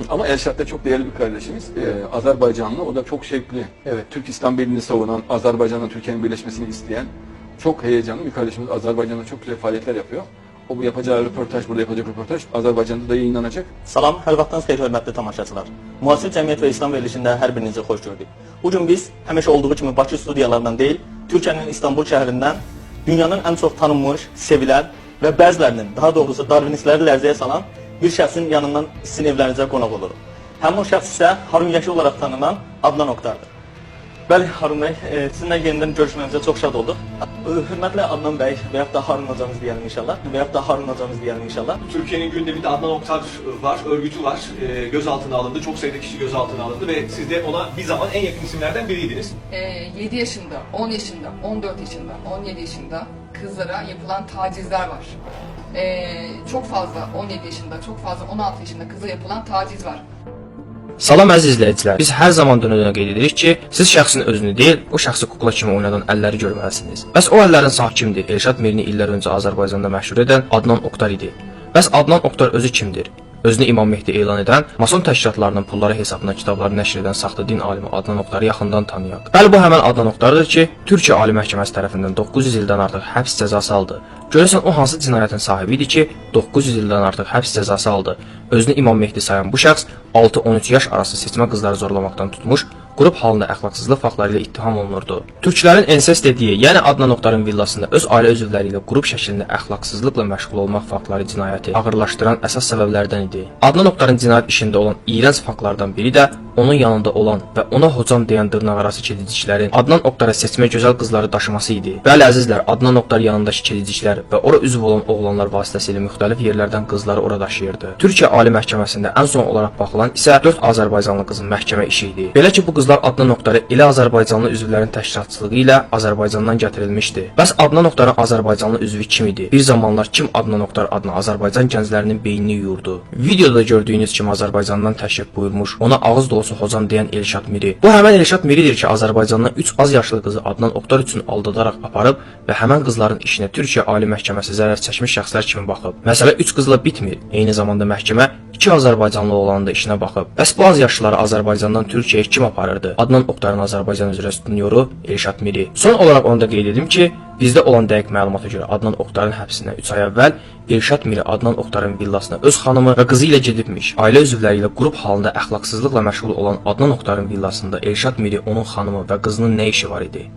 Ama Elşad da çok değerli bir kardeşimiz. Azerbaycanlı, o da çok şevkli. Evet. Türk İslam Birliği'ni savunan, Azerbaycan'la Türkiye'nin birleşmesini isteyen çok heyecanlı bir kardeşimiz. Azerbaycan'da çok güzel faaliyetler yapıyor. O bu yapacağı röportaj, burada yapacak röportaj Azerbaycan'da da yayınlanacak. Salam, hər vaxtınız xeyir hörmətli tamaşaçılar. Müasir cəmiyyət və İslam verilişində hər birinizi xoş gördük. Bu gün biz həmişə olduğu kimi Bakı studiyalarından deyil, Türkiyənin İstanbul şəhərindən dünyanın ən çox tanınmış, sevilən və bəzilərinin, daha doğrusu darwinistləri lərzəyə salan bir şəxsin yanından sizin evlərinizə qonaq oluruq. Həmin o şəxs isə Harun Yəki olaraq tanınan Adnan Oktardır. Bəli, Harun bəy, sizinlə yenidən görüşməyimizə çox şad olduq. Hörmətli Adnan bəy və yaxud da Harun hocamız deyəlim inşallah. Və yaxud da Harun hocamız deyəlim inşallah. Türkiye'nin gündeminde Adnan Oktar var, örgütü var. Gözaltına alındı, çok sayıda kişi gözaltına alındı ve siz de ona bir zaman en yakın isimlerden biriydiniz. 7 yaşında, 10 yaşında, 14 yaşında, 17 yaşında kızlara yapılan tacizler var. Çok fazla 17 yaşında, çok fazla 16 yaşında kıza yapılan taciz var. Salam əziz izləyicilər. Biz hər zaman dönə-dönə qeyd edirik ki, siz şəxsin özünü deyil, o şəxsi kukla kimi oynadan əlləri görməlisiniz. Bəs o əllərin sahibi kimdir? Elşad Mirini illər öncə Azərbaycanda məşhur edən Adnan Oktar idi. Bəs Adnan Oktar özü kimdir? Özünü İmam Mehdi elan edən, mason təşkilatlarının pulları hesabına kitabları nəşr edən saxta din alimi Adnan Oktarı yaxından tanıyaq. Bəli, bu həmən Adnan Oktardır ki, Türkiyə Ali Məhkəməsi tərəfindən 900 ildən artıq həbs cəzası aldı. Görəsən o hansı cinayətin sahibi idi ki, 900 ildən artıq həbs cəzası aldı? Özünü İmam Mehdi sayan bu şəxs 6-13 yaş arası seçmə qızları zorlamaqdan tutmuş, qrup halında əxlaqsızlıq faktları ilə ittiham olunurdu. Türklərin ensest dediyi, yəni Adnan Oktarın villasında öz ailə üzvləri ilə qrup şəklində əxlaqsızlıqla məşğul olmaq faktları cinayəti ağırlaşdıran əsas səbəblərdən idi. Adnan Oktarın cinayət işində olan iyrənc faktlardan biri də onun yanında olan və ona hocam deyən dırnaqarası kediciklərin Adnan Oktara seçmə gözəl qızları daşıması idi. Bəli əzizlər, Adnan Oktar yanındakı kediciklər və ora üzv olan oğlanlar vasitəsilə müxtəlif yerlərdən qızları ora daşıyırdı. Türkiyə Ali Məhkəməsində ən son olaraq baxılan isə 4 Azərbaycanlı qızın məhkəmə işi idi. Belə ki, bu qızlar Adnan Oktarı elə Azərbaycanlı üzvlərin təşkilatçılığı ilə Azərbaycandan gətirilmişdi. Bəs Adnan Oktarın Azərbaycanlı üzvü kim idi? Bir zamanlar kim Adnan Oktar adına Azərbaycan gənclərinin beynini yuyurdu? Videoda gördüyünüz kimi Azərbaycandan təşrif buyurmuş, ona ağız dolusu hocam deyən Elşad Miri. Bu həmən Elşad Miridir ki, Azərbaycandan 3 az yaşlı qızı Adnan Oktar üçün aldadaraq aparıb və həmən qızların işinə Türkiyə Ali Məhkəməsi zərər çəkmiş şəxslər kimi baxıb. Məsələ 3 qızla bitmir. Eyni zamanda məhkəmə 2 Azərbaycanlı oğlanın da işinə baxıb. Bəs bu az yaşlıları Azərbaycandan Türkiyəyə kim aparırdı? Adnan Oktarın Azərbaycan üzrə üstünlüyoru Elşad Miri. Son olaraq onu da qeyd edim ki, bizdə olan dəqiq məlumata görə Adnan Oktarın həbsindən 3 ay əvvəl Elşad Miri Adnan Oktarın villasına öz xanımı və qızı ilə gedibmiş. Ailə üzvləri ilə qrup halında əxlaqsızlıqla məşğul olan Adnan Oktarın villasında Elşad Miri, onun xanımı və qızının nə işi var idi?